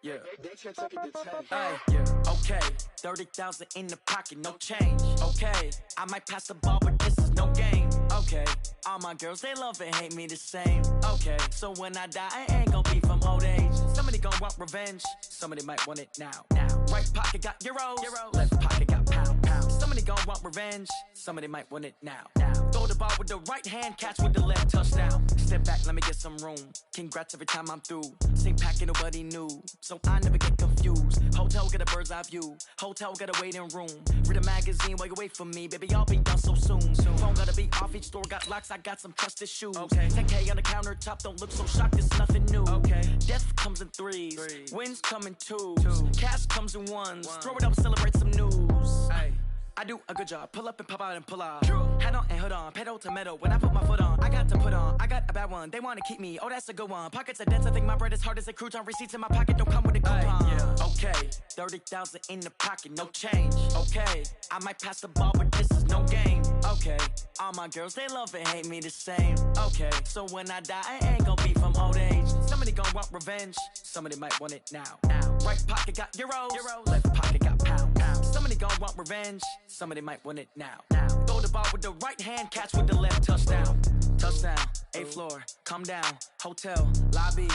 Yeah. They took it to 10. Ay, yeah. Okay, 30,000 in the pocket, no change. Okay, I might pass the ball, but this is no game. Okay, all my girls, they love and hate me the same. Okay, so when I die, I ain't gon' be from old age. Somebody gon' want revenge, somebody might want it now. Right pocket got euros, left pocket got pound. Somebody gon' want revenge, somebody might want it now. Throw the ball with the right hand, catch with the left, touchdown. Step back, let me get some room. Congrats every time I'm through. Same packet, nobody knew, so I never get confused. Hotel get a bird's eye view, hotel get a waiting room. Read a magazine while you wait for me, baby, I'll be done so soon. Phone gotta be off, each store got locks, I got some trusted shoes. Okay, 10K on the countertop, don't look so shocked, it's nothing new. Okay, death comes in threes, wins come in twos, cash comes in ones. Throw it up, celebrate some news. Ay. I do a good job, pull up and pop out and pull off. Head on and hood on, pedal to metal. When I put my foot on, I got to put on. I got a bad one, they wanna keep me, oh that's a good one. Pockets are dense, I think my bread is hard as a crouton. Receipts in my pocket don't come with a coupon. Yeah. Okay, 30,000 in the pocket, no change. Okay, I might pass the ball, but this is no game. Okay, all my girls, they love and hate me the same. Okay, so when I die, I ain't gon' be from old age. Somebody gon' want revenge, somebody might want it now. Right pocket got euros, left pocket got pound. Somebody gon' want revenge, somebody might want it now. Throw the ball with the right hand, catch with the left, touchdown. Touchdown, 8th floor, come down, hotel, lobby.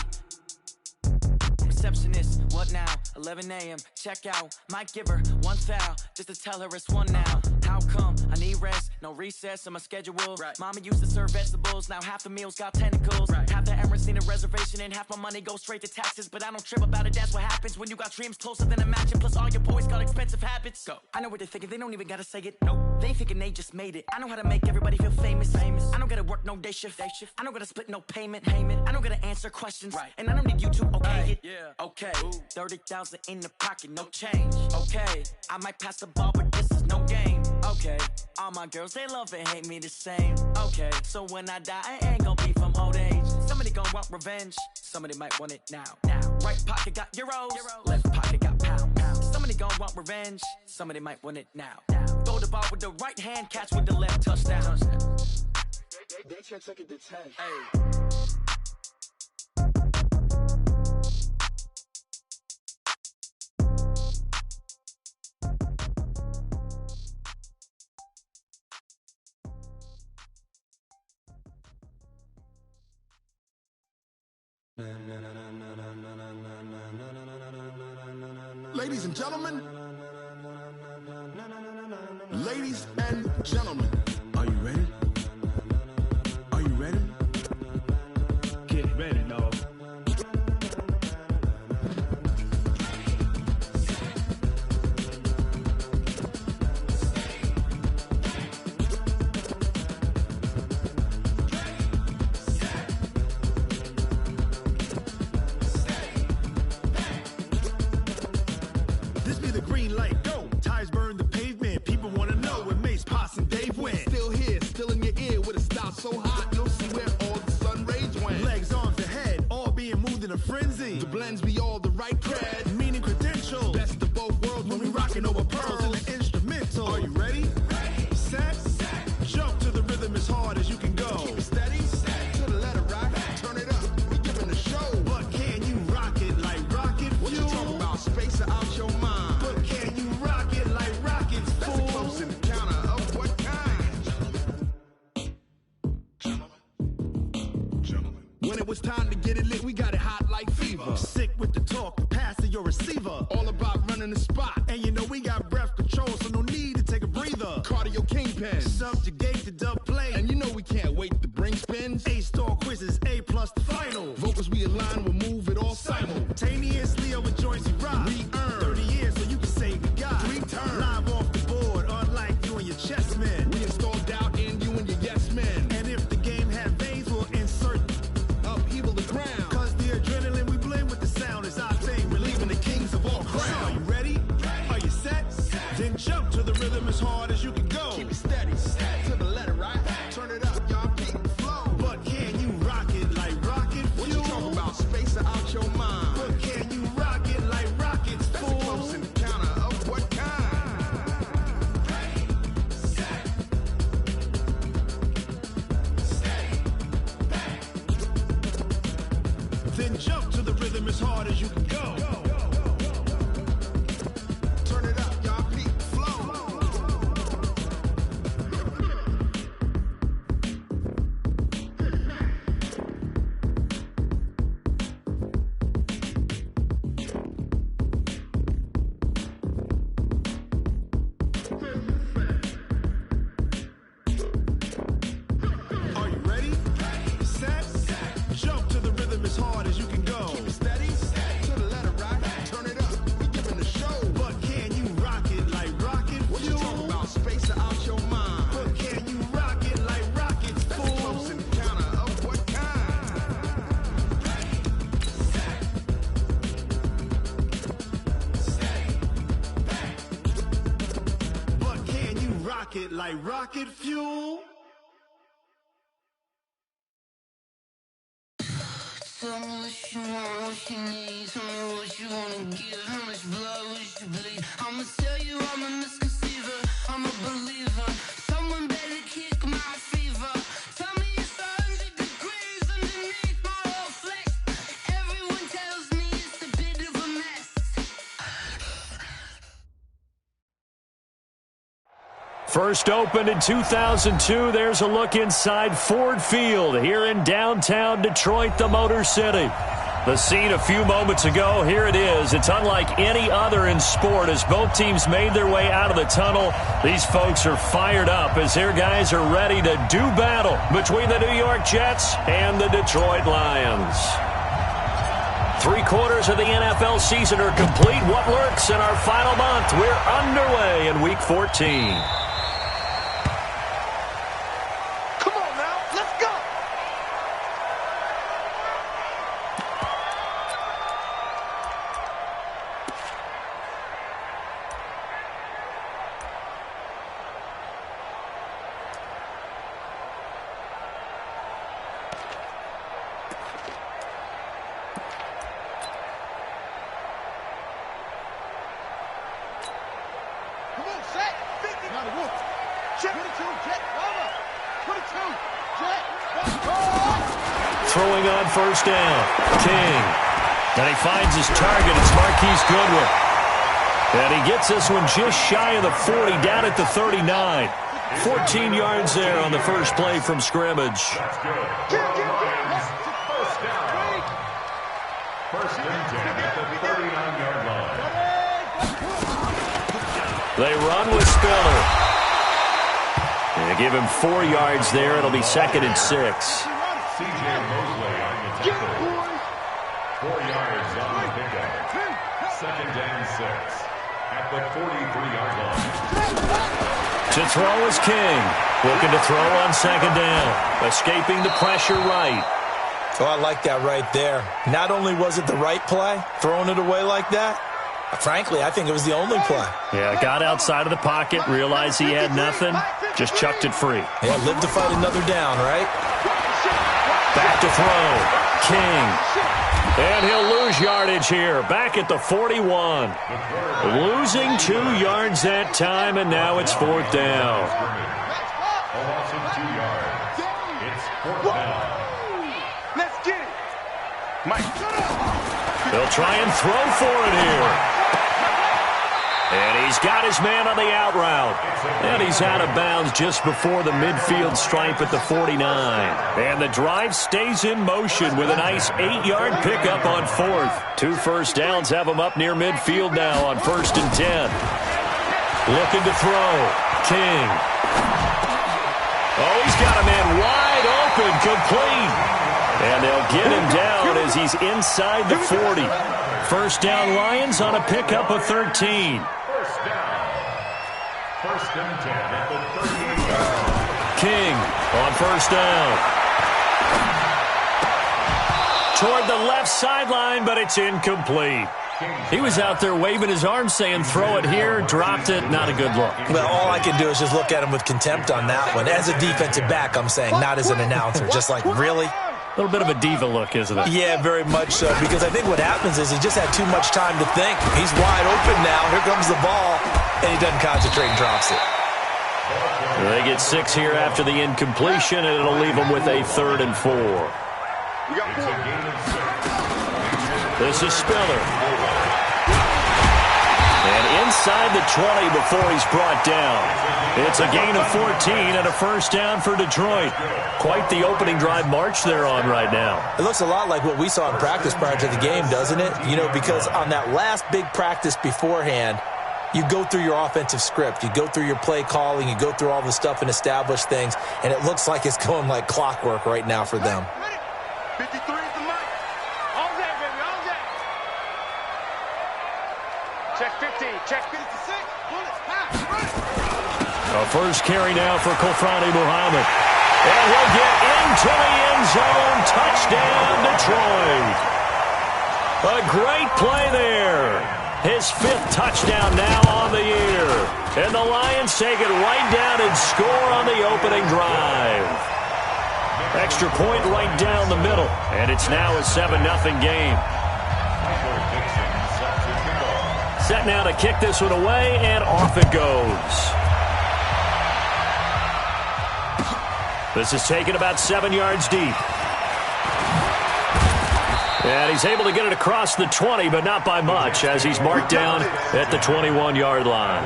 Receptionist, what now? 11 a.m., check out. Might give her one foul, just to tell her it's one now. How come? I need rest, no recess in my schedule. Mama used to serve vegetables, now half the meals got tentacles. Half the Emirates need a reservation and half my money goes straight to taxes. But I don't trip about it, that's what happens when you got dreams closer than a match. And plus all your boys got expensive habits. Go. I know what they're thinking, they don't even gotta say it. Nope. They ain't thinking they just made it. I know how to make everybody feel famous. I don't gotta work no day shift. I don't gotta split no payment. I don't gotta answer questions. And I don't need you to okay it. Okay, 30,000 in the pocket, no change. Okay, I might pass the ball, but this is no game. Okay, all my girls, they love and hate me the same. Okay, so when I die, I ain't gon' be from old age. Somebody gon' want revenge, somebody might want it now. Right pocket got euros, left pocket got pound. Somebody gon' want revenge, somebody might want it now. Throw the ball with the right hand, catch with the left, touchdown. They took it to 10. Hey. Ladies and gentlemen, ladies and gentlemen, are you ready? Are you ready? Get ready, dog. This be the green light, go. Tires burn the pavement. People wanna know where Mace, Potts, and Dave went. Still here, still in your ear with a style so hot, you'll see where all the sun rays went. Legs, arms, and head, all being moved in a frenzy. The blends be all the right cred, meaning credentials. Best of both worlds when we rockin' over pearls and the instrumental. Are you ready? Ready. Set. Jump to the rhythm as hard as you can go. Keep it steady. To the letter right. Turn it up. We giving the show. But can you rock it like rocket fuel? What you talking about? Space out your mind. But can you rock it like rockets, fool? That's a close encounter of what kind? Gentlemen. When it was time to get it lit, we got it hot like fever. Sick with the talk, pass to your receiver. All about running the spot. And you know we got breath control, so no need to take a breather. Cardio kingpin, subjugate the dub play. And you know we can't wait to bring spins. A-star quizzes, A+ the final. Vocals we align, we'll move it all simultaneously over joints we rock. We earn 30 years so you can say goodbye. 3 turns, live off the board, unlike you and your chess men. We install doubt in you and your yes men. And if the game had veins, we'll insert upheaval the ground. Cause the adrenaline we blend with the sound is our thing, relieving the kings of all crowns. So are you ready? Are you set? Then jump to the rhythm as hard as you can go. Keep it steady, to the letter right. Turn it up, y'all, keep the flow. But can you rock it like rocket fuel? What you talking about? Space out your mind. But can you rock it like rockets, fool? That's a close encounter of what kind? Ready, set, steady, back. Then jump to the rhythm as hard as you can go. pocket like rocket fuel. Tell me what you want, what you need. Tell me what you wanna give. How much blood would you bleed? I'ma tell you I'm a misconceiver. I'm a believer. Someone better kick my fever. Tell me it's 100 degrees underneath my whole flesh. Everyone tells me it's a bit of a mess. First opened in 2002, there's a look inside Ford Field here in downtown Detroit, the Motor City. The scene a few moments ago, here it is. It's unlike any other in sport as both teams made their way out of the tunnel. These folks are fired up as their guys are ready to do battle between the New York Jets and the Detroit Lions. 3/4 of the NFL season are complete. What lurks in our final month? We're underway in Week 14. Throwing on first down, King. And he finds his target. It's Marquise Goodwin. And he gets this one just shy of the 40, down at the 39. 14 yards there on the first play from scrimmage. First and 10 at the 39-yard line. They run with Spiller. They give him 4 yards there. It'll be 2nd and 6. C.J. Mosley on the tackle. 4 yards on the pickup. 2nd and 6 at the 43-yard line. To throw is King. Looking to throw on 2nd down. Escaping the pressure right. Oh, I like that right there. Not only was it the right play, throwing it away like that, frankly, I think it was the only play. Yeah, got outside of the pocket, realized he had nothing, just chucked it free. Yeah, live to fight another down, right? Back to throw. King. And he'll lose yardage here. Back at the 41. Losing 2 yards that time, and now it's 4th down. A loss of 2 yards. It's 4th down. Let's get it. Mike. They'll try and throw for it here. And he's got his man on the out route. And he's out of bounds just before the midfield stripe at the 49. And the drive stays in motion with a nice 8-yard pickup on 4th. 2 first downs have him up near midfield now on 1st and 10. Looking to throw. King. Oh, he's got a man wide open, complete. And they'll get him down as he's inside the 40. First down Lions on a pickup of 13. First down. 1st and 10 at the 38-yard line. King on first down. Toward the left sideline, but it's incomplete. He was out there waving his arms saying, throw it here, dropped it, not a good look. Well, all I can do is just look at him with contempt on that one. As a defensive back, I'm saying, not as an announcer. Just like, really? A little bit of a diva look, isn't it? Yeah, very much so, because I think what happens is he just had too much time to think. He's wide open now. Here comes the ball, and he doesn't concentrate and drops it. They get 6 here after the incompletion, and it'll leave them with a 3rd and 4. This is Spiller. And inside the 20 before he's brought down. It's a gain of 14 and a first down for Detroit. Quite the opening drive march they're on right now. It looks a lot like what we saw in practice prior to the game, doesn't it? You know, because on that last big practice beforehand, you go through your offensive script. You go through your play calling. You go through all the stuff and establish things. And it looks like it's going like clockwork right now for them. 53 is the mic. All day, baby, all day. Check 15, check 56. Bullets, pass, run. A first carry now for Kofrani Muhammad. And he'll get into the end zone. Touchdown, Detroit. A great play there. His 5th touchdown now on the year. And the Lions take it right down and score on the opening drive. Extra point right down the middle. And it's now a 7-0 game. Set now to kick this one away, and off it goes. This is taken about 7 yards deep. And he's able to get it across the 20, but not by much, as he's marked down at the 21-yard line.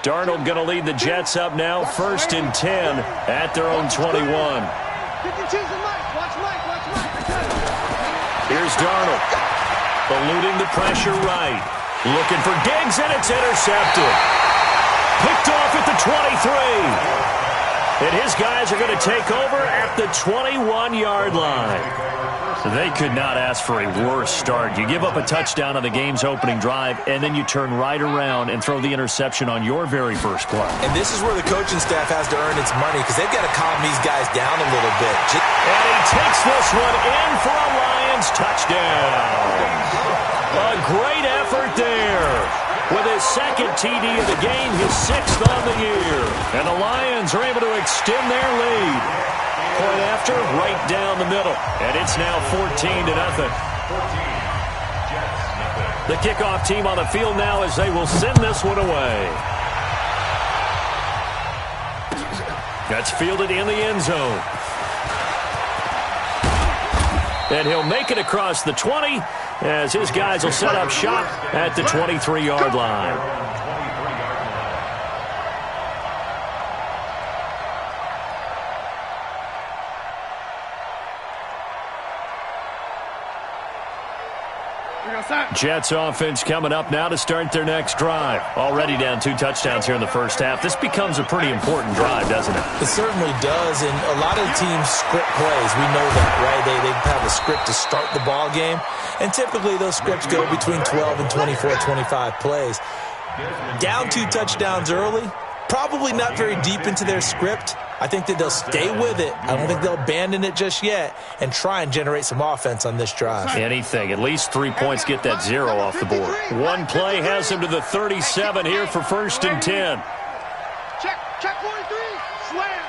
Darnold going to lead the Jets up now, 1st and 10 at their own 21. Here's Darnold, eluding the pressure right. Looking for Diggs, and it's intercepted. Picked off at the 23. And his guys are going to take over at the 21-yard line. They could not ask for a worse start. You give up a touchdown on the game's opening drive, and then you turn right around and throw the interception on your very first play. And this is where the coaching staff has to earn its money, because they've got to calm these guys down a little bit. And he takes this one in for a Lions touchdown. A great effort there. With his second TD of the game, his 6th on the year. And the Lions are able to extend their lead. Point after, right down the middle. And it's now 14-0. The kickoff team on the field now as they will send this one away. That's fielded in the end zone. And he'll make it across the 20 as his guys will set up shop at the 23-yard line. Jets offense coming up now to start their next drive. Already down 2 touchdowns here in the first half. This becomes a pretty important drive, doesn't it? It certainly does, and a lot of teams script plays. We know that, right? They have a script to start the ball game, and typically those scripts go between 12 and 24, 25 plays. Down 2 touchdowns early, probably not very deep into their script. I think that they'll stay with it. I don't think they'll abandon it just yet and try and generate some offense on this drive. Anything. At least 3 points get that 0 off the board. One play has him to the 37 here for 1st and 10. Check 43. Slam.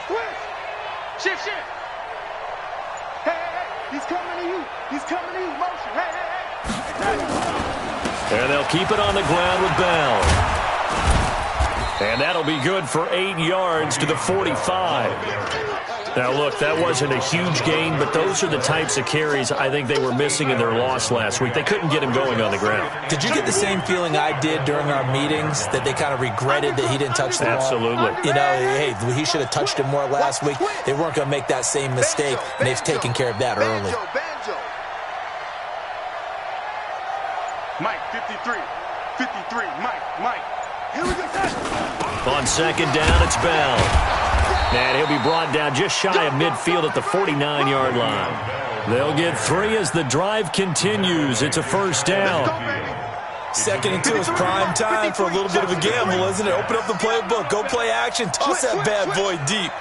Switch. Shift. Hey. He's coming to you. Motion. Hey. And they'll keep it on the ground with Bell. And that'll be good for 8 yards to the 45. Now, look, that wasn't a huge gain, but those are the types of carries I think they were missing in their loss last week. They couldn't get him going on the ground. Did you get the same feeling I did during our meetings, that they kind of regretted that he didn't touch the ball? Absolutely. You know, hey, he should have touched it more last week. They weren't going to make that same mistake, and they've taken care of that early. Mike, 53, Mike. Here we go. On 2nd down, it's Bell. And he'll be brought down just shy of midfield at the 49-yard line. They'll get 3 as the drive continues. It's a 1st down. 2nd and 2 is prime time for a little bit of a gamble, isn't it? Open up the playbook, go play action, toss that bad boy deep.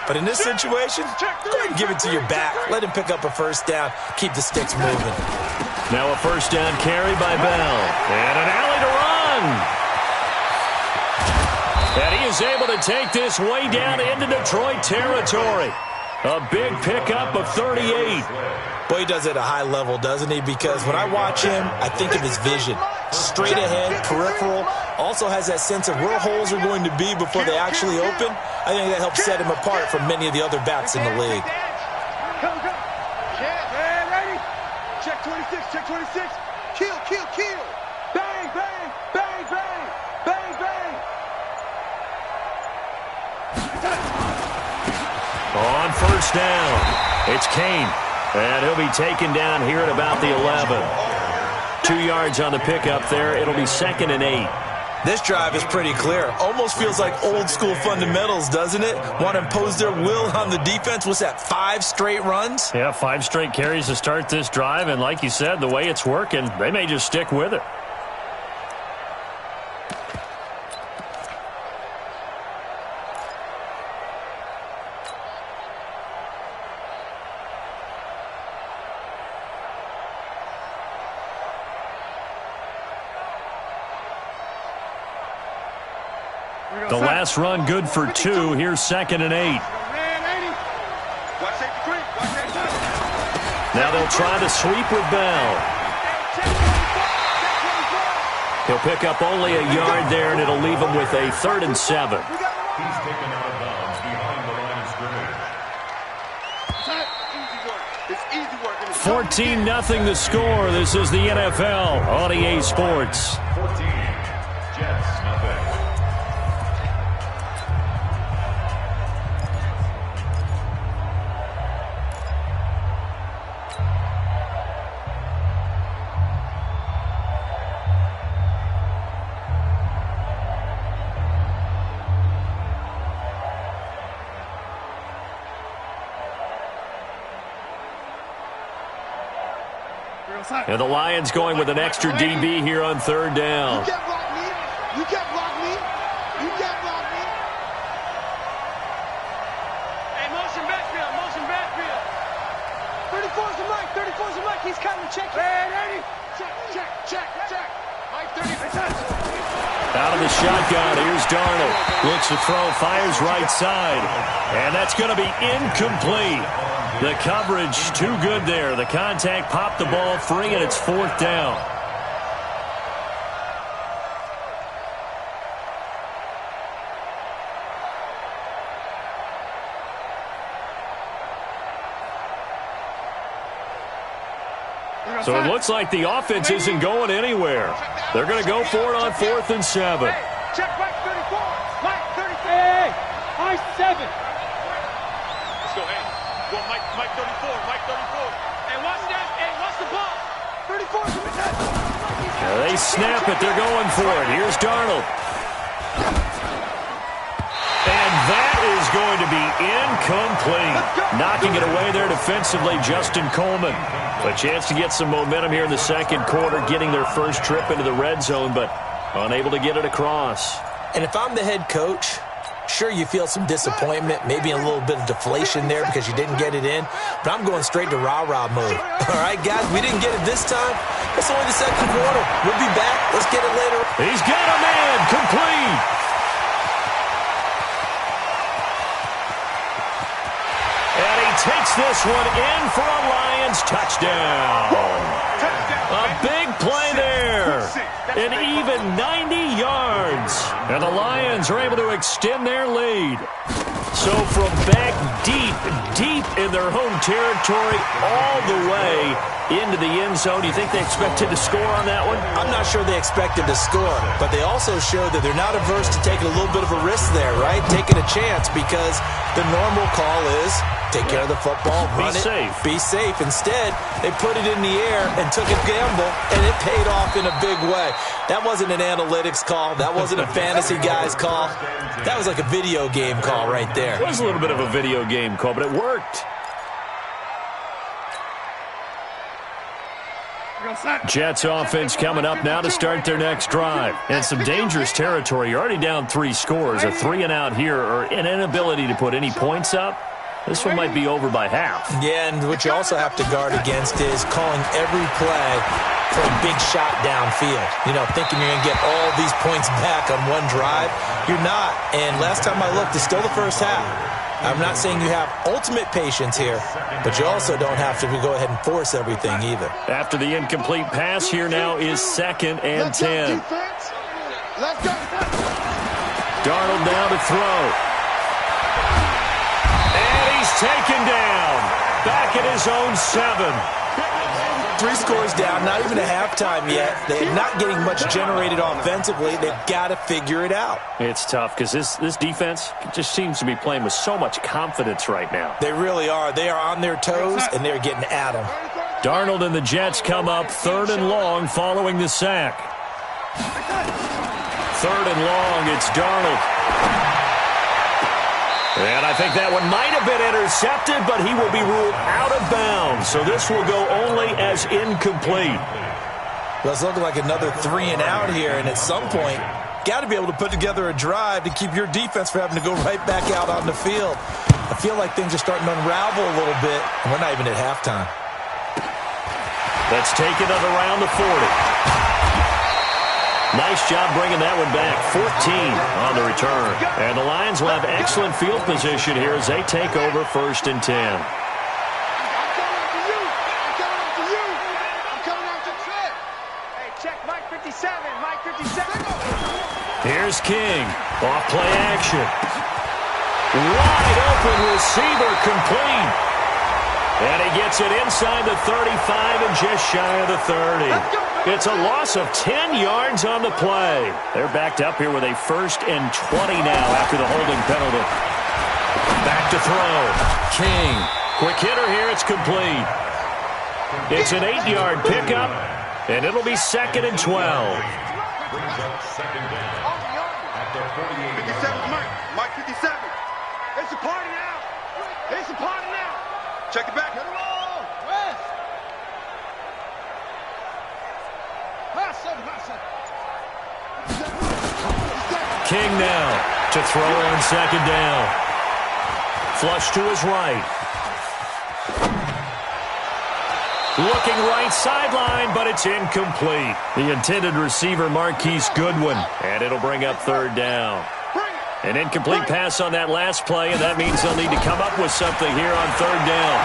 But in this situation, go ahead and give it to your back. Let him pick up a 1st down. Keep the sticks moving. Now a 1st down carry by Bell. And an alley to run. And he is able to take this way down into Detroit territory. A big pickup of 38. Boy, he does it at a high level, doesn't he? Because when I watch him, I think of his vision. Straight ahead, peripheral. Also has that sense of where holes are going to be before they actually open. I think that helps set him apart from many of the other backs in the league. Go. Ready? Check 26. Kill. Bang. On 1st down, it's Kane. And he'll be taken down here at about the 11. 2 yards on the pickup there. It'll be 2nd and 8. This drive is pretty clear. Almost feels like old school fundamentals, doesn't it? Want to impose their will on the defense. What's that, 5 straight runs? Yeah, 5 straight carries to start this drive. And like you said, the way it's working, they may just stick with it. The last run good for 2. Here's 2nd and 8. Now they'll try to sweep with Bell. He'll pick up only a yard there, and it'll leave him with a 3rd and 7. He's taken out of bounds behind the line of scrimmage. 14-0 the score. This is the NFL on EA Sports. 14, Jets, nothing. And the Lions going with an extra DB here on 3rd down. You can't block me. You can't block me. You can't block me. Hey, motion backfield. Motion backfield. 34's the Mike. 34's the Mike. He's cutting. Check. Ready. Check. Mike 30. Out of the shotgun. Here's Darnold. Looks to throw. Fires right side. And that's going to be incomplete. The coverage too good there. The contact popped the ball free, and it's 4th down. So it looks like the offense isn't going anywhere. They're going to go for it on 4th and 7. Check Mike 34. Mike 34. Hey, Mike 7. Let's go, hey. Go Mike 34. Mike 34. Hey, watch that. Hey, watch the ball. 34. They snap it. They're going for it. Here's Darnold. And that is going to be incomplete. Knocking it away there defensively, Justin Coleman. A chance to get some momentum here in the 2nd quarter, getting their first trip into the red zone, but unable to get it across. And if I'm the head coach, sure, you feel some disappointment, maybe a little bit of deflation there because you didn't get it in, but I'm going straight to rah-rah mode. All right, guys, we didn't get it this time. It's only the 2nd quarter. We'll be back. Let's get it later. He's got a man. Complete. And he takes this one in for a Lions touchdown. A big play there. An even 90 yards. And the Lions are able to extend their lead. So from back deep in their home territory all the way into the end zone, do you think they expected to score on that one? I'm not sure they expected to score, but they also showed that they're not averse to taking a little bit of a risk there, right? Taking a chance, because the normal call is take care of the football, run it, be safe. Instead, they put it in the air and took a gamble, and it paid off in a big way. That wasn't an analytics call. That wasn't a fantasy guy's call. That was like a video game call right there. It was a little bit of a video game call, but it worked. Jets offense coming up now to start their next drive. And some dangerous territory. You're already down 3 scores. A 3-and-out here, or an inability to put any points up. This one might be over by half. Yeah, and what you also have to guard against is calling every play for a big shot downfield. You know, thinking you're going to get all these points back on one drive. You're not. And last time I looked, it's still the first half. I'm not saying you have ultimate patience here, but you also don't have to go ahead and force everything either. After the incomplete pass, here now is 2nd and 10. Darnold now to throw. And he's taken down. Back at his own 7. 3 scores down, not even a halftime yet. They're not getting much generated offensively. They've got to figure it out. It's tough because this defense just seems to be playing with so much confidence right now. They really are. They are on their toes, and they're getting at them. Darnold and the Jets come up 3rd and long following the sack. 3rd and long. It's Darnold. And I think that one might have been intercepted, but he will be ruled out of bounds. So this will go only as incomplete. Well, it's looking like another 3 and out here, and at some point, got to be able to put together a drive to keep your defense from having to go right back out on the field. I feel like things are starting to unravel a little bit, and we're not even at halftime. Let's take it around the 40. Nice job bringing that one back. 14 on the return. And the Lions will have excellent field position here as they take over 1st and 10. I'm coming after you. I'm coming after you. I'm coming after Trent. Hey, check Mike 57. Mike 57. Here's King. Off play action. Wide open receiver complete. And he gets it inside the 35 and just shy of the 30. It's a loss of 10 yards on the play. They're backed up here with a 1st and 20 now after the holding penalty. Back to throw. King. Quick hitter here. It's complete. It's an 8-yard pickup, and it'll be 2nd and 12. Brings up 2nd down at the 48. 57, Mike 57. It's a party now. It's a party now. Check it back. Get it all. West. King now to throw on 2nd down. Flush to his right. Looking right sideline, but it's incomplete. The intended receiver, Marquise Goodwin. And it'll bring up 3rd down. An incomplete pass on that last play, and that means they'll need to come up with something here on 3rd down.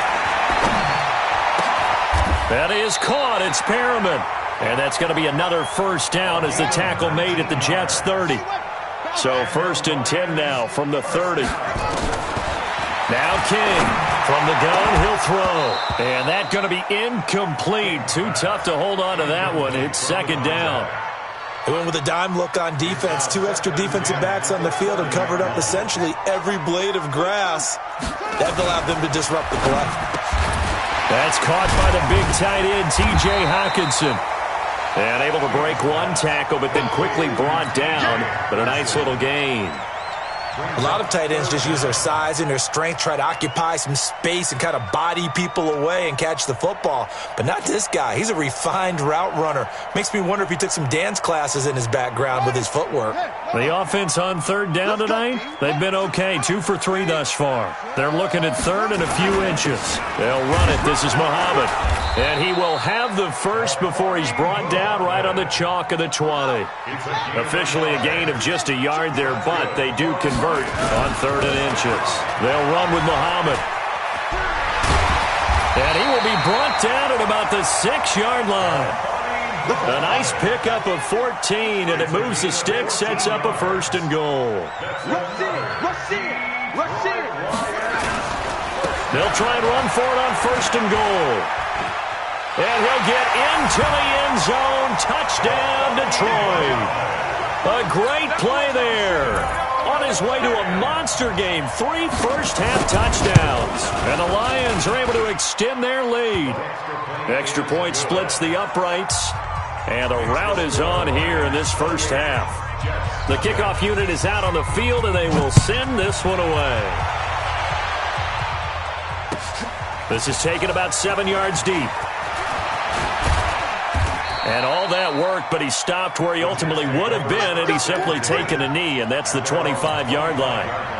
That is caught. It's Perriman. And that's going to be another 1st down as the tackle made at the Jets' 30. So 1st and 10 now from the 30. Now King from the gun. He'll throw. And that's going to be incomplete. Too tough to hold on to that one. It's 2nd down. They went with a dime look on defense. 2 extra defensive backs on the field and covered up essentially every blade of grass. That allowed them to disrupt the play. That's caught by the big tight end, T.J. Hockenson. And able to break one tackle, but then quickly brought down. But a nice little gain. A lot of tight ends just use their size and their strength, try to occupy some space and kind of body people away and catch the football. But not this guy. He's a refined route runner. Makes me wonder if he took some dance classes in his background with his footwork. The offense on 3rd down tonight, they've been okay. 2 for 3 thus far. They're looking at 3rd and a few inches. They'll run it. This is Muhammad. And he will have the first before he's brought down right on the chalk of the 20. Officially a gain of just a yard there, but they do convert on 3rd and inches. They'll run with Muhammad. And he will be brought down at about the 6-yard line. A nice pickup of 14, and it moves the stick, sets up a 1st and goal. They'll try and run for it on 1st and goal. And he'll get into the end zone. Touchdown, Detroit. A great play there. On his way to a monster game. 3 first-half touchdowns. And the Lions are able to extend their lead. Extra point splits the uprights. And the route is on here in this first half. The kickoff unit is out on the field, and they will send this one away. This is taken about 7 yards deep. And all that worked, but he stopped where he ultimately would have been, and he's simply taken a knee, and that's the 25-yard line.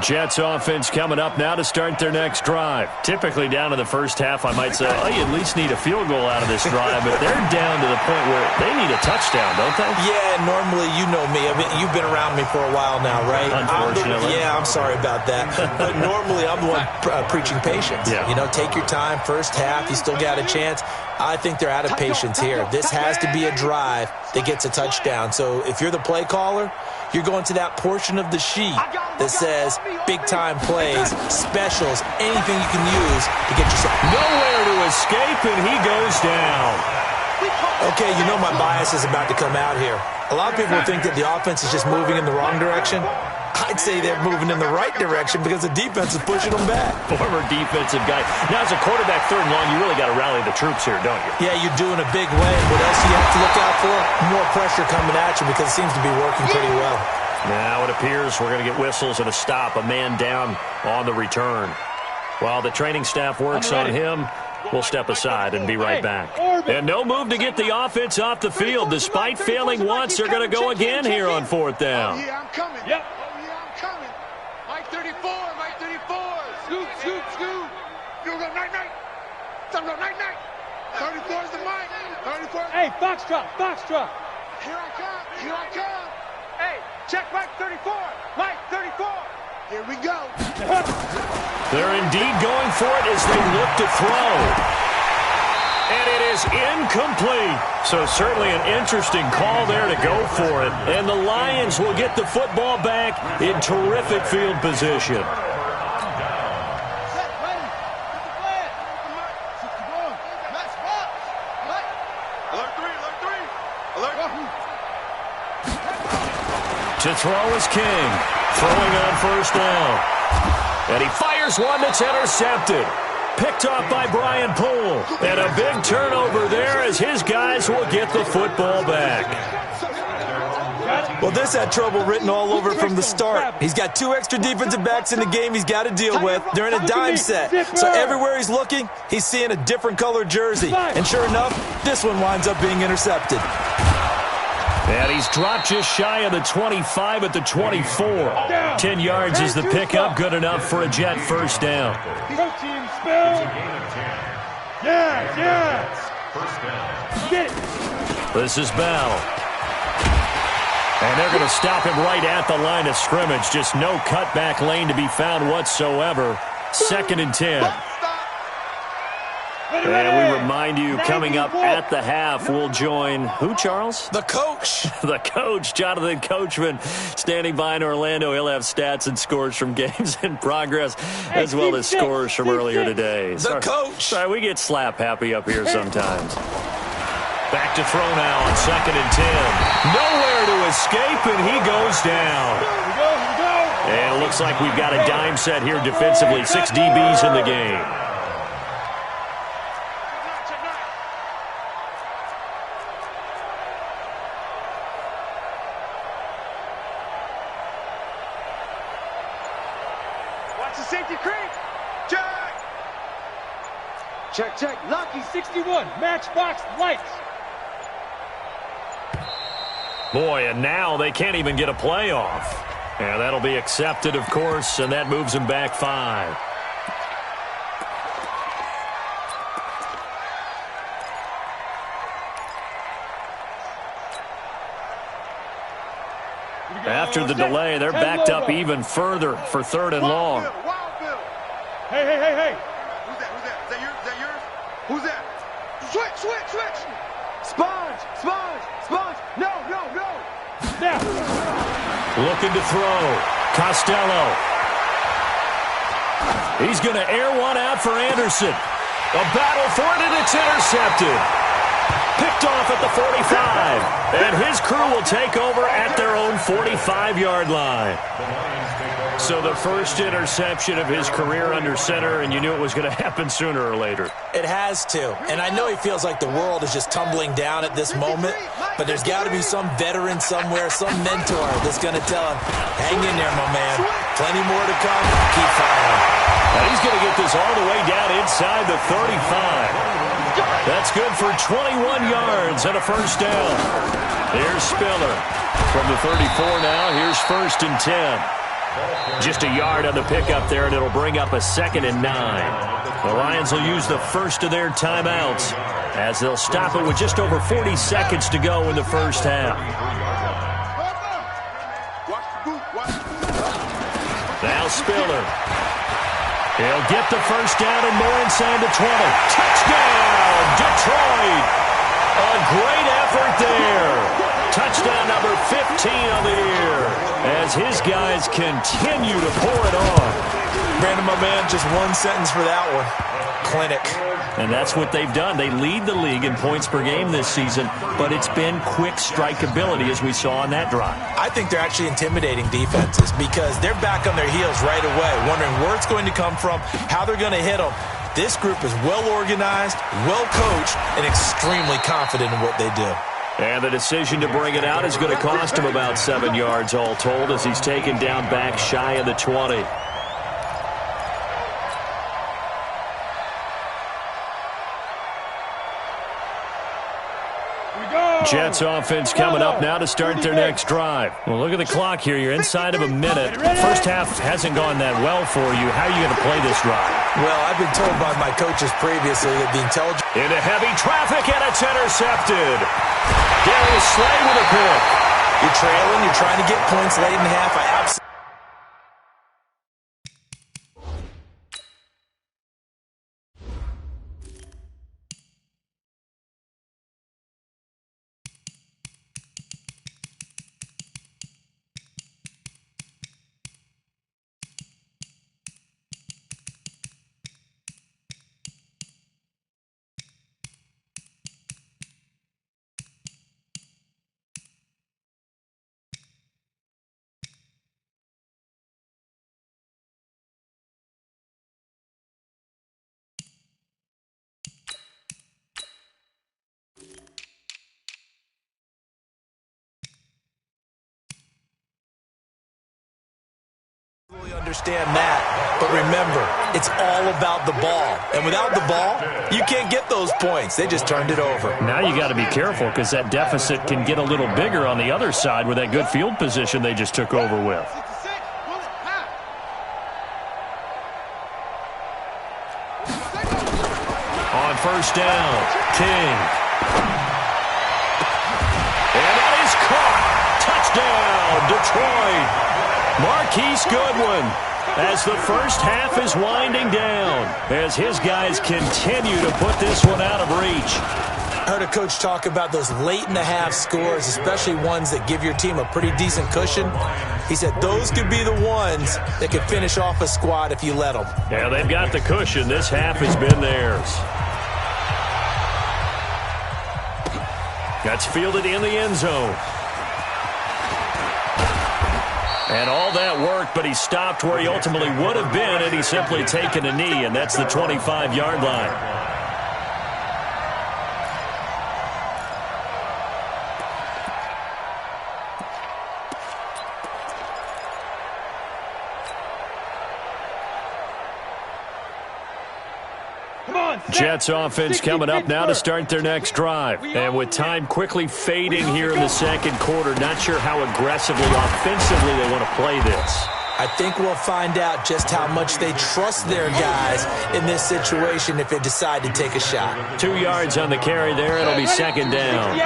Jets offense coming up now to start their next drive. Typically down in the first half, I might say, oh, you at least need a field goal out of this drive, but they're down to the point where they need a touchdown, don't they? Yeah, normally, you know me. I mean, you've been around me for a while now, right? Unfortunately. I'm sorry about that. But normally, I'm the one preaching patience. Yeah. You know, take your time, first half, you still got a chance. I think they're out of patience here. This has to be a drive that gets a touchdown. So if you're the play caller, you're going to that portion of the sheet that says big-time plays, specials, anything you can use to get yourself. Nowhere to escape, and he goes down. Okay, you know my bias is about to come out here. A lot of people think that the offense is just moving in the wrong direction. I'd say they're moving in the right direction because the defense is pushing them back. Former defensive guy. Now, as a quarterback, 3rd and long, you really got to rally the troops here, don't you? Yeah, you're doing a big way. What else do you have to look out for? More pressure coming at you because it seems to be working pretty well. Now it appears we're going to get whistles and a stop. A man down on the return. While the training staff works on him, we'll step aside and be right back. And no move to get the offense off the field. Despite failing once, they're going to go again here on 4th down. Oh, yeah, I'm coming. Yep. Oh, yeah, I'm coming. Mike 34, Mike 34. Scoop, scoop, scoop. You go night-night. Some go night-night. 34 is the mic. 34. Hey, Foxtrot, Foxtrot. Here I come, here I come. Hey, check Mike 34. Mike 34. Here we go. They're indeed going for it as they look to throw. And it is incomplete. So certainly an interesting call there to go for it. And the Lions will get the football back in terrific field position. To throw is King. Throwing on 1st down. And he fires one that's intercepted. Picked off by Brian Poole. And a big turnover there as his guys will get the football back. Well, this had trouble written all over from the start. He's got 2 extra defensive backs in the game he's got to deal with. They're in a dime set. So everywhere he's looking, he's seeing a different colored jersey. And sure enough, this one winds up being intercepted. And he's dropped just shy of the 25 at the 24. 10 yards is the pickup, good enough for a Jet 1st down. Go team, Spill. Yeah. Get it. This is Bell. And they're going to stop him right at the line of scrimmage. Just no cutback lane to be found whatsoever. 2nd and 10. And we remind you, coming up at the half, we'll join who, Charles? The coach. The coach, Jonathan Coachman, standing by in Orlando. He'll have stats and scores from games in progress, as well as scores from earlier today. The coach. Sorry, we get slap happy up here sometimes. Back to throw now on 2nd and 10. Nowhere to escape, and he goes down. Here we go. And it looks like we've got a dime set here defensively. 6 DBs in the game. Check. Lucky 61. Matchbox lights. Boy, and now they can't even get a playoff. And that'll be accepted, of course, and that moves them back 5. After the delay, they're backed up even further for 3rd and long. Hey. Who's that? Switch! Sponge! No! Now. Looking to throw. Costello. He's going to air one out for Anderson. A battle for it, and it's intercepted. Picked off at the 45. And his crew will take over at their own 45-yard line. So the first interception of his career under center, and you knew it was going to happen sooner or later. It has to. And I know he feels like the world is just tumbling down at this moment, but there's got to be some veteran somewhere, some mentor that's going to tell him, hang in there, my man. Plenty more to come. Keep firing. And he's going to get this all the way down inside the 35. That's good for 21 yards and a 1st down. Here's Spiller. From the 34 now, here's 1st and 10. Just a yard on the pickup there, and it'll bring up a 2nd and 9. The Lions will use the first of their timeouts as they'll stop it with just over 40 seconds to go in the first half. Now Spiller. He'll get the 1st down and more inside the 20. Touchdown, Detroit! A great effort there. Touchdown number 15 on the year as his guys continue to pour it on. Brandon, my man, just one sentence for that one. Clinic. And that's what they've done. They lead the league in points per game this season, but it's been quick strikeability as we saw on that drive. I think they're actually intimidating defenses because they're back on their heels right away, wondering where it's going to come from, how they're going to hit them. This group is well organized, well coached, and extremely confident in what they do. And the decision to bring it out is going to cost him about 7 yards all told as he's taken down back shy of the 20. Jets offense coming up now to start their next drive. Well, look at the clock here. You're inside of a minute. First half hasn't gone that well for you. How are you going to play this drive? Well, I've been told by my coaches previously that the intelligence... Into heavy traffic, and it's intercepted. Darius Slay with a pick. You're trailing. You're trying to get points late in the half. I absolutely... understand that, but remember, it's all about the ball. And without the ball, you can't get those points. They just turned it over. Now you got to be careful because that deficit can get a little bigger on the other side with that good field position they just took over with. On first down, King. And that is caught. Touchdown, Detroit. Marquise Goodwin as the first half is winding down as his guys continue to put this one out of reach. I heard a coach talk about those late-in-the-half scores, especially ones that give your team a pretty decent cushion. He said those could be the ones that could finish off a squad if you let them. Yeah, they've got the cushion. This half has been theirs. That's fielded in the end zone. And all that worked, but he stopped where he ultimately would have been, and he's simply taken a knee, and that's the 25-yard line. Jets offense coming up now to start their next drive. And with time quickly fading here in the second quarter, not sure how aggressively, offensively they want to play this. I think we'll find out just how much they trust their guys in this situation if they decide to take a shot. 2 yards on the carry there. It'll be second down.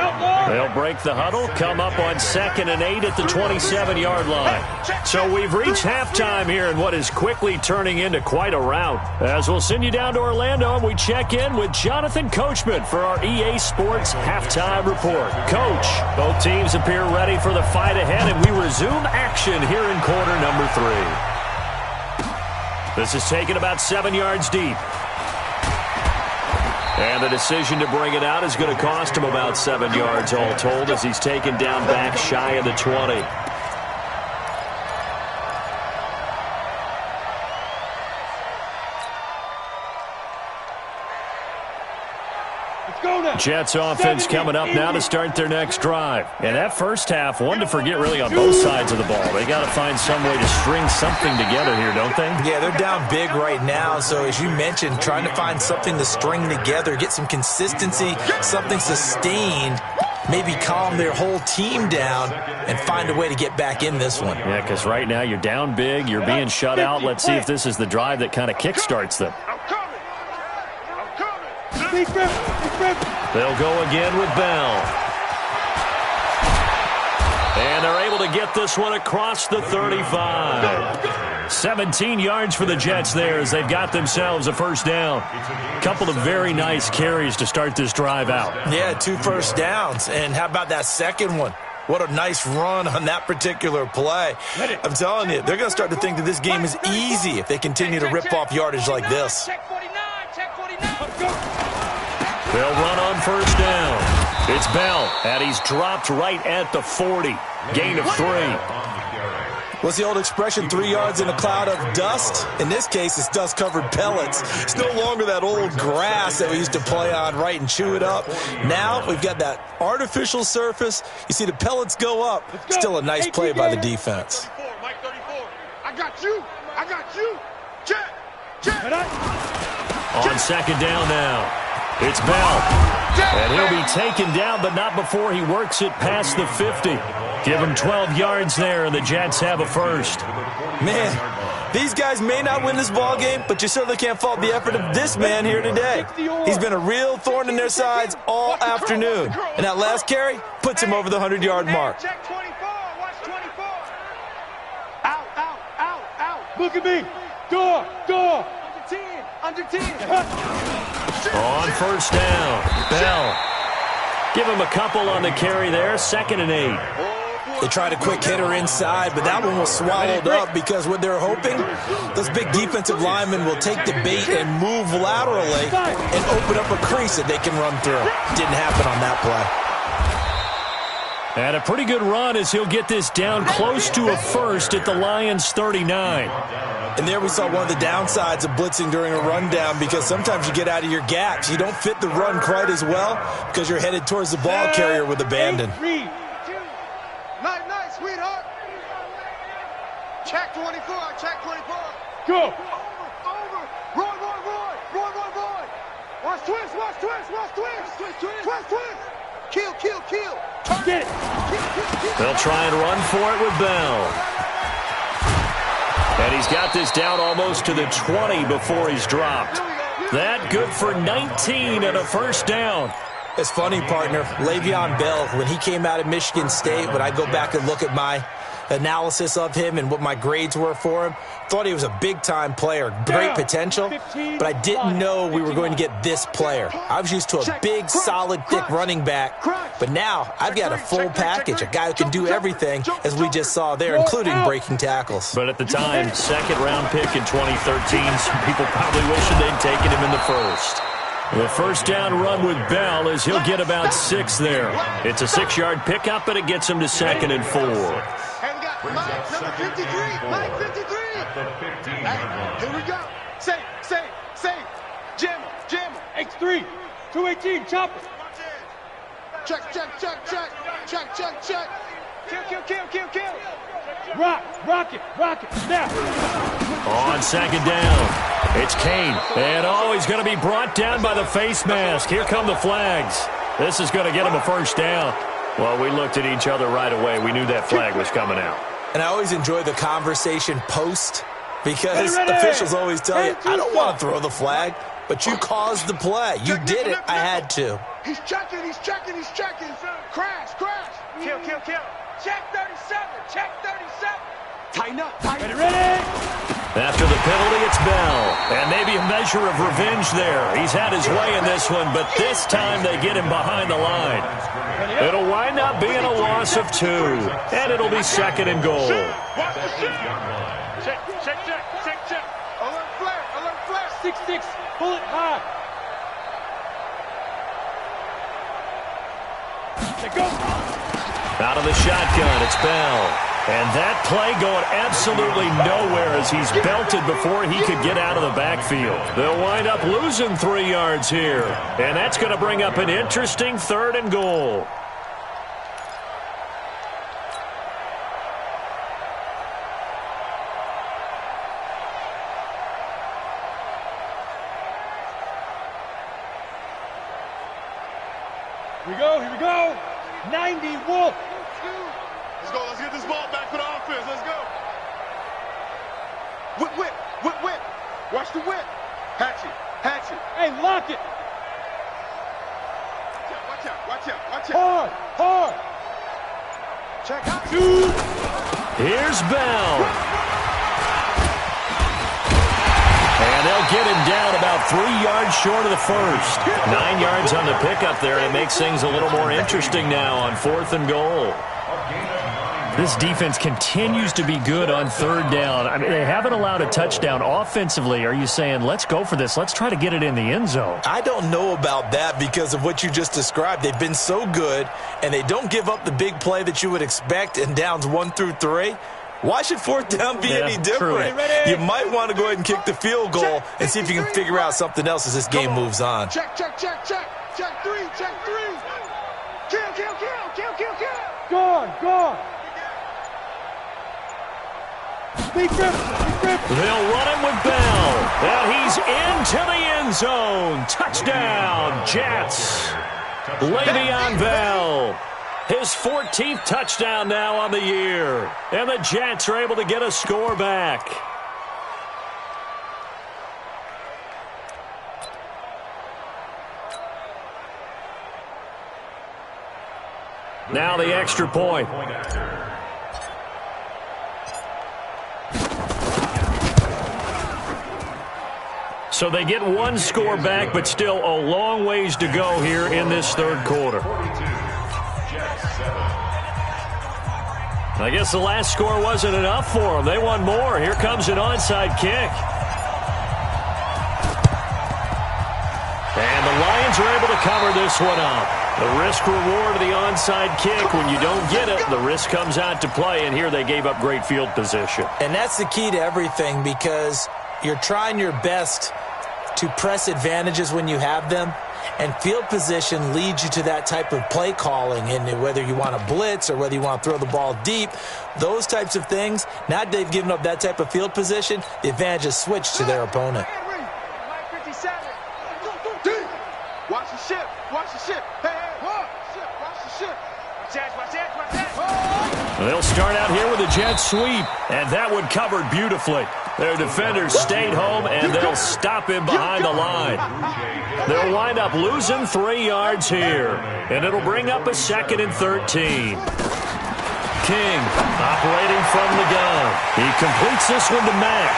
They'll break the huddle, come up on 2nd and 8 at the 27-yard line. So we've reached halftime here in what is quickly turning into quite a rout. As we'll send you down to Orlando and we check in with Jonathan Coachman for our EA Sports Halftime Report. Coach, both teams appear ready for the fight ahead, and we resume action here in quarter number 3. This is taken about 7 yards deep. And the decision to bring it out is going to cost him about 7 yards all told as he's taken down back shy of the 20. Jets offense coming up now to start their next drive. And that first half, one to forget really on both sides of the ball. They got to find some way to string something together here, don't they? Yeah, they're down big right now. So as you mentioned, trying to find something to string together, get some consistency, something sustained, maybe calm their whole team down and find a way to get back in this one. Yeah, because right now you're down big, you're being shut out. Let's see if this is the drive that kind of kickstarts them. They'll go again with Bell. And they're able to get this one across the 35. 17 yards for the Jets there as they've got themselves a first down. A couple of very nice carries to start this drive out. Yeah, 2 first downs. And how about that second one? What a nice run on that particular play. I'm telling you, they're going to start to think that this game is easy if they continue to rip off yardage like this. They'll run on first down. It's Bell, and he's dropped right at the 40. Gain of 3. What's the old expression, 3 yards in a cloud of dust? In this case, it's dust-covered pellets. It's no longer that old grass that we used to play on, right, and chew it up. Now we've got that artificial surface. You see the pellets go up. Still a nice play by the defense. Mike 34. I got you. I got you. Check. On second down now. It's Bell. And he'll be taken down, but not before he works it past the 50. Give him 12 yards there, and the Jets have a first. Man, these guys may not win this ball game, but you certainly can't fault the effort of this man here today. He's been a real thorn in their sides all afternoon. And that last carry puts him over the 100-yard mark. Check 24. Watch 24. Out. Look at me. Door. Under 10. On first down, Bell. Give him a couple on the carry there, 2nd and 8. They tried a quick hitter inside, but that one was swallowed up because what they're hoping, those big defensive linemen will take the bait and move laterally and open up a crease that they can run through. Didn't happen on that play. And a pretty good run as he'll get this down close to a first at the Lions' 39. And there we saw one of the downsides of blitzing during a rundown because sometimes you get out of your gaps. You don't fit the run quite as well because you're headed towards the ball carrier with abandon. Night, sweetheart. Check 24. Check 24. Go. Over. Roy. Watch twist. Kill. Get it. They'll try and run for it with Bell. And he's got this down almost to the 20 before he's dropped. That good for 19 and a first down. It's funny, partner. Le'Veon Bell, when he came out of Michigan State, when I go back and look at my analysis of him and what my grades were for him, thought he was a big-time player, great potential, but I didn't know we were going to get this player. I was used to a big, solid, thick running back, but now I've got a full package, a guy who can do everything, as we just saw there, including breaking tackles. But at the time, 2nd-round pick in 2013, some people probably wishing they'd taken him in the first. The first down run with Bell is he'll get about 6 there. It's a 6-yard pickup, and it gets him to 2nd and 4. Mike, number 53. Mike, 53. Here we go. Say. Jammer. X3. 218. Chopper. Check. Kill. Rocket. Snap. On second down, it's Kane. And he's going to be brought down by the face mask. Here come the flags. This is going to get him a first down. Well, we looked at each other right away. We knew that flag was coming out. And I always enjoy the conversation post because officials always tell you, I don't want to throw the flag, but you caused the play. You did it. I had to. He's checking. Crash. Kill. Check 37. Tighten up. Ready. After the penalty, it's Bell. And maybe a measure of revenge there. He's had his way in this one, but this time they get him behind the line. It'll wind up being a loss of 2, and it'll be 2nd and goal. Check. Alert flare. 6-6. Bullet high. Go. Out of the shotgun, it's Bell. And that play going absolutely nowhere as he's belted before he could get out of the backfield. They'll wind up losing 3 yards here. And that's going to bring up an interesting 3rd and goal. Here we go. 90 Wolf. Let's go. Let's get this ball back for the offense. Let's go. Whip. Watch the whip. Hatchet. Hey, lock it. Watch out. Hard. Check out. Here's Bell. And they'll get him down about 3 yards short of the first. 9 yards on the pickup there, and it makes things a little more interesting now on 4th and goal. This defense continues to be good on 3rd down. I mean, they haven't allowed a touchdown offensively. Are you saying, let's go for this? Let's try to get it in the end zone. I don't know about that because of what you just described. They've been so good, and they don't give up the big play that you would expect in downs 1 through 3. Why should 4th down be any different? You might want to go ahead and kick the field goal and see if you can figure out something else as this game moves on. Check, check, check, check. Check 3, check 3. Kill, kill, kill, kill, kill, kill. Gone. They'll run him with Bell. And he's into the end zone. Touchdown, Jets. Le'Veon Bell. His 14th touchdown now on the year. And the Jets are able to get a score back. Now the extra point. So they get 1 score back, but still a long ways to go here in this 3rd quarter. I guess the last score wasn't enough for them. They want more. Here comes an onside kick. And the Lions are able to cover this one up. The risk-reward of the onside kick, when you don't get it, the risk comes out to play, and here they gave up great field position. And that's the key to everything because you're trying your best to press advantages when you have them, and field position leads you to that type of play calling, and whether you want to blitz or whether you want to throw the ball deep, those types of things, now that they've given up that type of field position, the advantage is switched to their opponent. Watch the ship. Watch the ship. Hey, watch the ship. They'll start out here with a jet sweep, and that one covered beautifully. Their defenders stayed home, and they'll stop him behind the line. They'll wind up losing 3 yards here, and it'll bring up a 2nd and 13. King operating from the gun. He completes this one to Mack.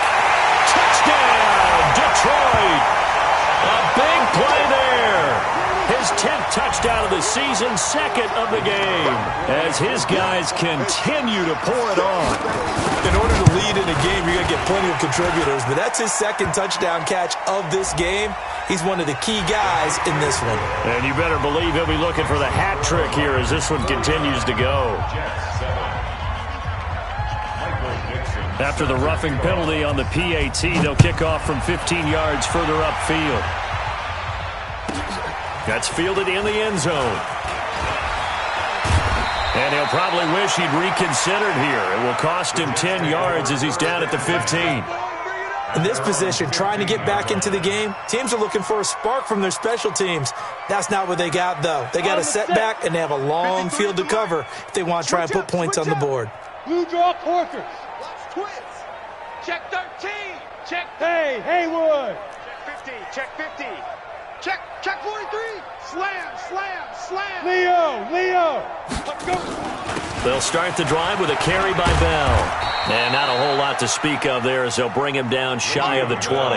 Touchdown, Detroit! A big play there. His 10th touchdown of the season, 2nd of the game, as his guys continue to pour it on. In order to lead in a game, you're going to get plenty of contributors, but that's his 2nd touchdown catch of this game. He's one of the key guys in this one. And you better believe he'll be looking for the hat trick here as this one continues to go. After the roughing penalty on the PAT, they'll kick off from 15 yards further upfield. That's fielded in the end zone. And he'll probably wish he'd reconsidered here. It will cost him 10 yards as he's down at the 15. In this position, trying to get back into the game, teams are looking for a spark from their special teams. That's not what they got, though. They got a setback, and they have a long field to cover if they want to try and put points on the board. Blue draw Corkers. Twins. Check 13. Check. Hey, Haywood. Check 50. Check 50. Check 43. Slam. Leo. Let's go. They'll start the drive with a carry by Bell. And not a whole lot to speak of there as they'll bring him down shy of the 20.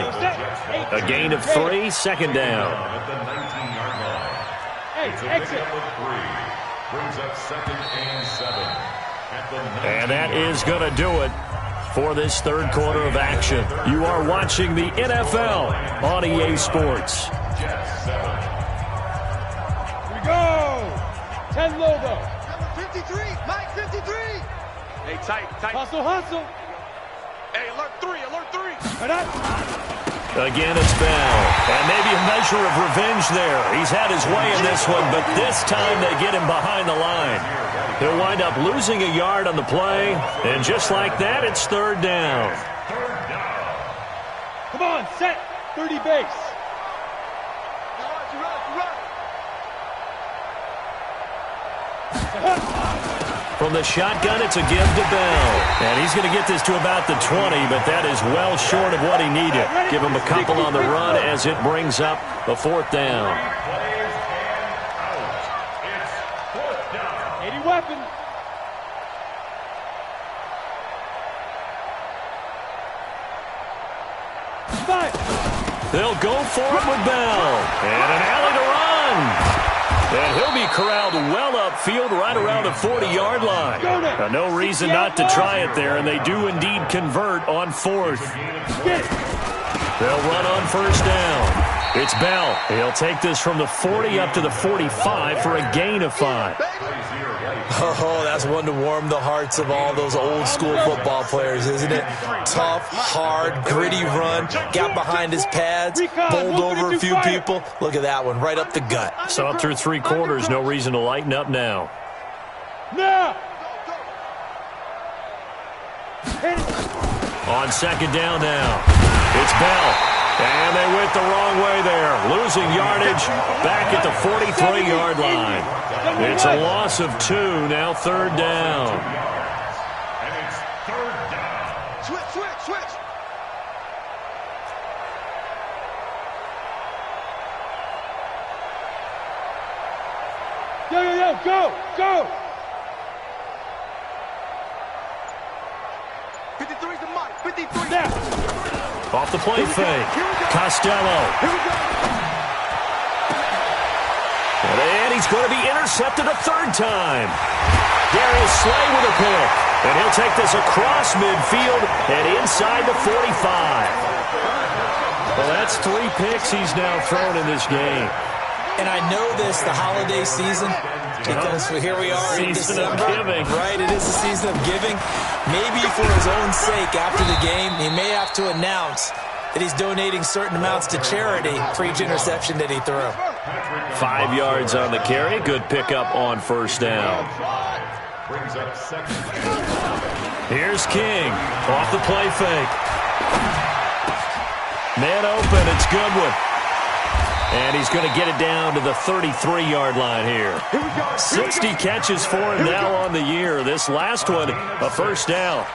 A gain of 3, 2nd down. At the 19-yard line. It's a pickup of 3. Brings up 2nd and 7. At the And that is going to do it for this 3rd quarter of action. You are watching the NFL on EA Sports. Jets 7. Here we go. 10 logo. Number 53. Mike 53. Hey, tight. Hustle. Hey, alert 3. Again, it's Bell. And maybe a measure of revenge there. He's had his way in this one, but this time they get him behind the line. He'll wind up losing a yard on the play, and just like that, it's 3rd down. Come on, set. 30 base. From the shotgun, it's a give to Bell. And he's going to get this to about the 20, but that is well short of what he needed. Give him a couple on the run as it brings up a 4th down. 80 weapon. Five. They'll go for it with Bell. And an alley to run. And he'll be corralled well upfield right around the 40-yard line. No reason not to try it there, and they do indeed convert on 4th. They'll run on 1st down. It's Bell. He'll take this from the 40 up to the 45 for a gain of 5. Oh, that's one to warm the hearts of all those old-school football players, isn't it? Tough, hard, gritty run, got behind his pads, bowled over a few people. Look at that one, right up the gut. So up through 3 quarters, no reason to lighten up now. On 2nd down now, it's Bell. And they went the wrong way there, losing yardage back at the 43-yard line. It's a loss of 2, now 3rd down. And it's 3rd down. Switch. Go. 53's the mic. 53. Now. Off the play fake. Costello. And he's going to be intercepted a 3rd time. Darius Slay with a pick. And he'll take this across midfield and inside the 45. Well, that's 3 picks he's now thrown in this game. And I know this, the holiday season, because here we are in December. Season of giving. Right, it is the season of giving. Maybe for his own sake after the game, he may have to announce that he's donating certain amounts to charity for each interception that he threw. 5 yards on the carry. Good pickup on 1st down. Brings up 2nd. Here's King. Off the play fake. Man open. It's Goodwin. And he's going to get it down to the 33-yard line here. 60 catches for him now on the year. This last one, a 1st down.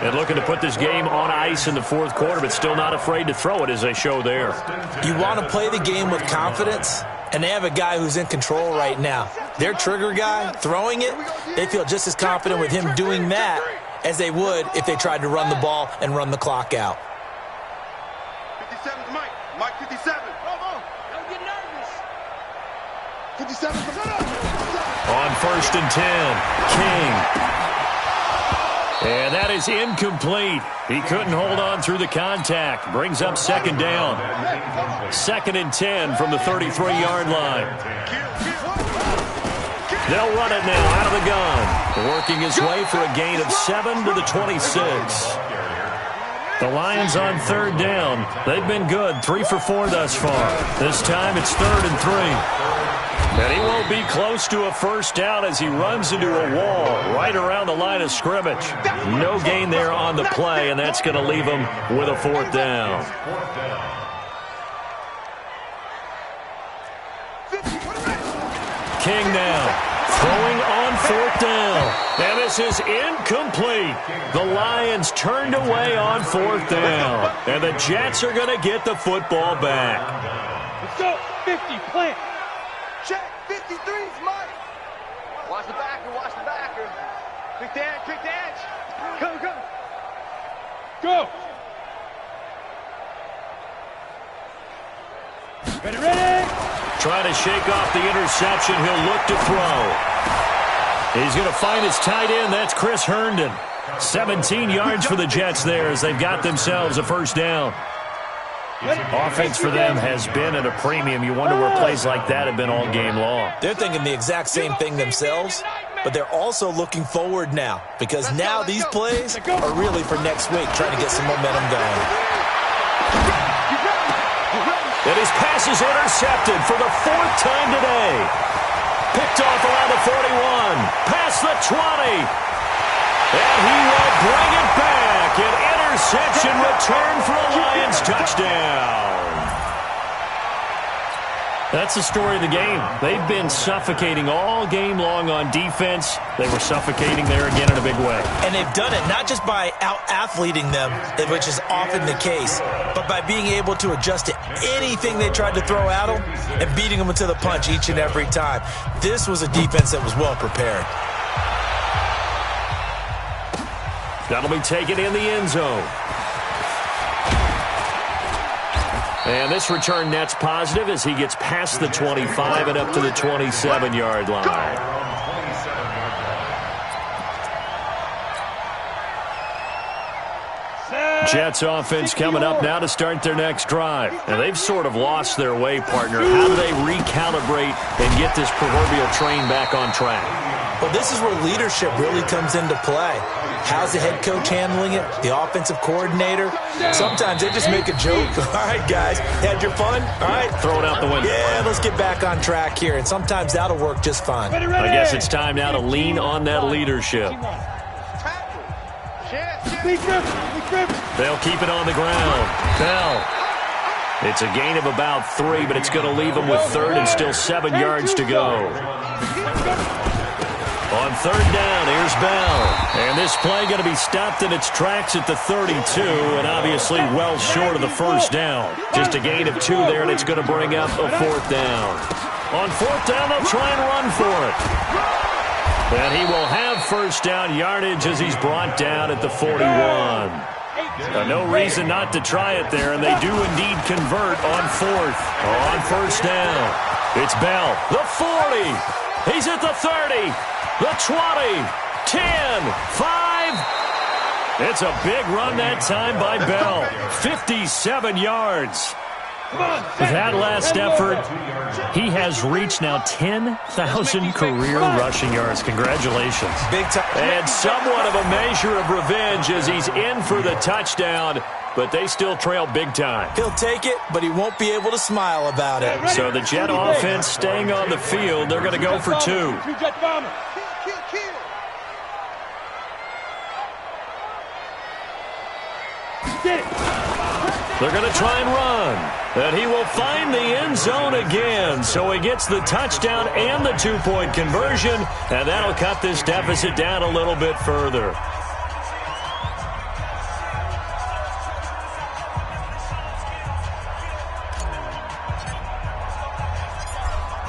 And looking to put this game on ice in the 4th quarter, but still not afraid to throw it as they show there. You want to play the game with confidence, and they have a guy who's in control right now. Their trigger guy, throwing it, they feel just as confident with him doing that as they would if they tried to run the ball and run the clock out. 57's Mike. Mike 57. Don't get nervous. 57. On 1st and 10, King. And that is incomplete. He couldn't hold on through the contact. Brings up 2nd down. 2nd and 10 from the 33-yard line. They'll run it now out of the gun. Working his way for a gain of 7 to the 26. The Lions on 3rd down. They've been good, 3 for 4 thus far. This time it's 3rd and 3. And he won't be close to a 1st down as he runs into a wall right around the line of scrimmage. No gain there on the play, and that's going to leave him with a 4th down. King now throwing on 4th down. And this is incomplete. The Lions turned away on 4th down. And the Jets are going to get the football back. Let's go. 50, plant. Check. 53's Mike. Watch the backer. Quick dance. Go. Ready. Trying to shake off the interception. He'll look to throw. He's going to find his tight end. That's Chris Herndon. 17 yards for the Jets there as they've got themselves a 1st down. Offense for them has been at a premium. You wonder where plays like that have been all game long. They're thinking the exact same thing themselves, but they're also looking forward now because now these plays are really for next week, trying to get some momentum going. And his pass is intercepted for the 4th time today. Picked off around the 41, past the 20. And he will bring it back. An interception return for a Lions touchdown. That's the story of the game. They've been suffocating all game long on defense. They were suffocating there again in a big way. And they've done it not just by out-athleting them, which is often the case, but by being able to adjust to anything they tried to throw at them and beating them to the punch each and every time. This was a defense that was well prepared. That'll be taken in the end zone. And this return net's positive as he gets past the 25 and up to the 27-yard line. Jets offense coming up now to start their next drive. And they've sort of lost their way, partner. How do they recalibrate and get this proverbial train back on track? Well, this is where leadership really comes into play. How's the head coach handling it? The offensive coordinator? Sometimes they just make a joke. All right, guys, had your fun? All right. Throw it out the window. Yeah, let's get back on track here. And sometimes that'll work just fine. I guess it's time now to lean on that leadership. They'll keep it on the ground. Bell. It's a gain of about 3, but it's going to leave them with third and still 7 yards to go. On third down, here's Bell. And this play going to be stopped in its tracks at the 32, and obviously well short of the first down. Just a gain of 2 there, and it's going to bring up a fourth down. On fourth down, they'll try and run for it. And he will have first down yardage as he's brought down at the 41. No reason not to try it there, and they do indeed convert on fourth. On first down, it's Bell. The 40. He's at the 30. The 20. 10. 5. It's a big run that time by Bell. 57 yards. That last effort, he has reached now 10,000 career rushing yards. Congratulations. Big time. And somewhat of a measure of revenge as he's in for the touchdown, but they still trail big time. He'll take it, but he won't be able to smile about it. So the Jet offense staying on the field. They're going to go for 2. They're going to try and run. And he will find the end zone again. So he gets the touchdown and the 2-point conversion. And that'll cut this deficit down a little bit further.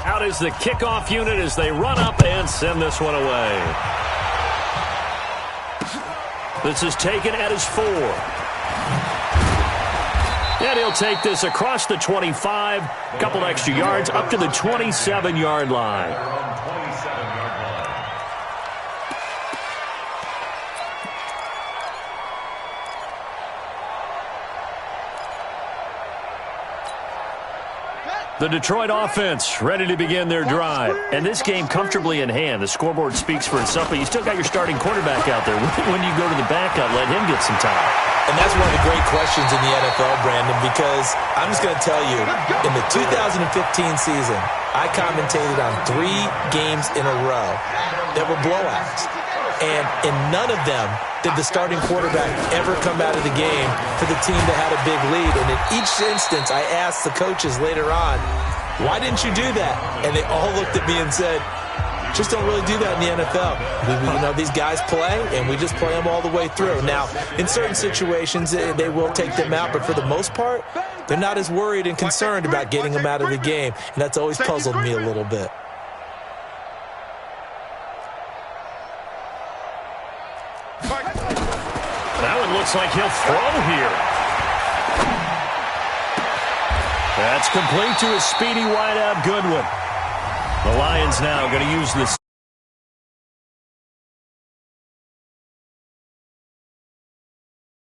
Out is the kickoff unit as they run up and send this one away. This is taken at his 4. And he'll take this across the 25, a couple extra yards, up to the 27-yard line. The Detroit offense ready to begin their drive. And this game comfortably in hand. The scoreboard speaks for itself, but you still got your starting quarterback out there. When you go to the backup, let him get some time. And that's one of the great questions in the NFL, Brandon, because I'm just going to tell you, in the 2015 season, I commentated on 3 games in a row that were blowouts. And in none of them did the starting quarterback ever come out of the game for the team that had a big lead. And in each instance, I asked the coaches later on, why didn't you do that? And they all looked at me and said, just don't really do that in the NFL. You know, these guys play, and we just play them all the way through. Now, in certain situations, they will take them out, but for the most part, they're not as worried and concerned about getting them out of the game. And that's always puzzled me a little bit. That one looks like he'll throw here. That's complete to a speedy wideout Goodwin. The Lions now going to use this.